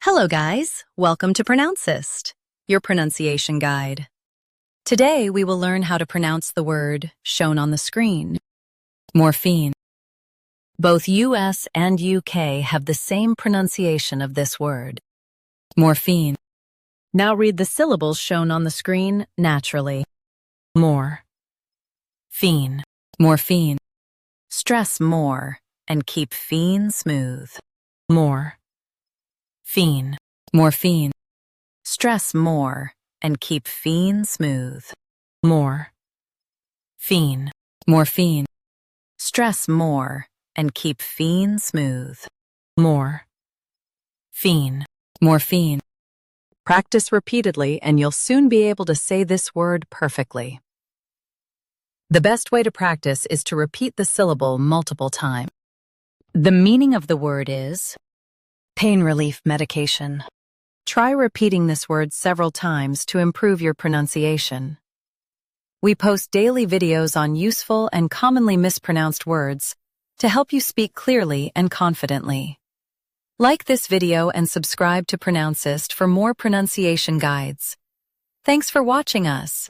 Hello guys, welcome to Pronouncist, your pronunciation guide. Today we will learn how to pronounce the word shown on the screen, morphine. Both US and UK have the same pronunciation of this word, morphine. Now read the syllables shown on the screen naturally. More, phene, morphine. Stress more and keep phene smooth. More, phene, morphine. Stress more and keep phene smooth. More, phene, morphine. Stress more and keep phene smooth. More, phene, morphine. Practice repeatedly and you'll soon be able to say this word perfectly. The best way to practice is to repeat the syllable multiple times. The meaning of the word is pain relief medication. Try repeating this word several times to improve your pronunciation. We post daily videos on useful and commonly mispronounced words to help you speak clearly and confidently. Like this video and subscribe to Pronouncist for more pronunciation guides. Thanks for watching us.